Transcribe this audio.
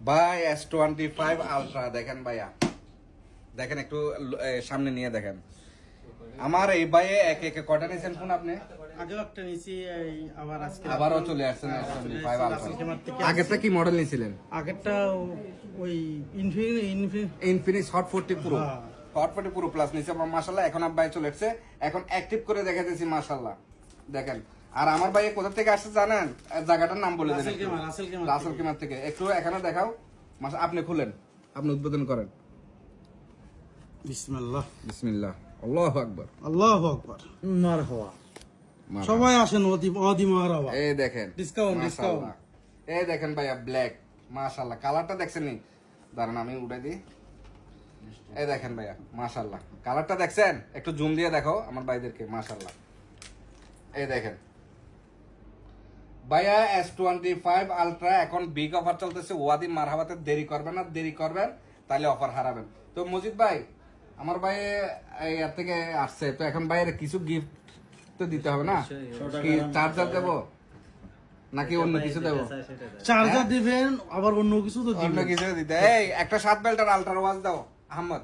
ভাই S25 ultra দেখেন ভাইয়া, দেখেন একটু সামনে নিয়ে দেখেন। আমার এই ভাইয়ে এক এক কটা নিয়েছেন ফোন আপনি? আগেও একটা নিয়েছি, আবার আজকে আবারও চলে আসছেন S25 আলট্রা। আগেরটা কি মডেল নিয়েছিলেন? আগেরটা ওই Infinix hot 40 pro, hot 40 pro plus নিয়েছে মাশাআল্লাহ। এখন আপ ভাই চলে এসেছে, এখন অ্যাক্টিভ করে দেখাতেছি মাশাআল্লাহ। দেখেন, আর আমার ভাই কোথা থেকে আসছে জানেন? জায়গাটার নাম বলে দেন। রাসেল কেমার থেকে। একটু এখানে দেখাও মাশাআল্লাহ। আপনি খুলেন, আপনি উদ্বোধন করেন। বিসমিল্লাহ বিসমিল্লাহ, আল্লাহু আকবার, আল্লাহু আকবার, মারহাবা। সবাই আসেন, অদি মারহাবা। এই দেখেন ডিসকাউন্ট মাশাআল্লাহ। এই দেখেন ভাইয়া ব্ল্যাক মাশাআল্লাহ। কালারটা দেখছেন নি? দাঁড়ান আমি উঠাই দিই। এই দেখেন ভাইয়া মাশাআল্লাহ, কালারটা দেখছেন? একটু জুম দিয়ে দেখো আমার ভাইদেরকে মাশাআল্লাহ। এই দেখেন ভাইয়া S25 আলট্রা এখন বিগ অফার চলতেছে। ওয়াদি মারহাবাতে দেরি করবেন না, দেরি করবেন তাহলে অফার হারাবেন। তো মজিদ ভাই, আমার ভাই এর থেকে আসছে, তো এখন ভাইয়ের কিছু গিফট তো দিতে হবে না? কি চার্জার দেবো নাকি অন্য কিছু দেবো? চার্জার দিবেন, আবার অন্য কিছু তো অন্য দিবেন। কিছু দিতে। এই একটা 7 বেল্টার আলট্রা ওয়াচ দাও আহমদ।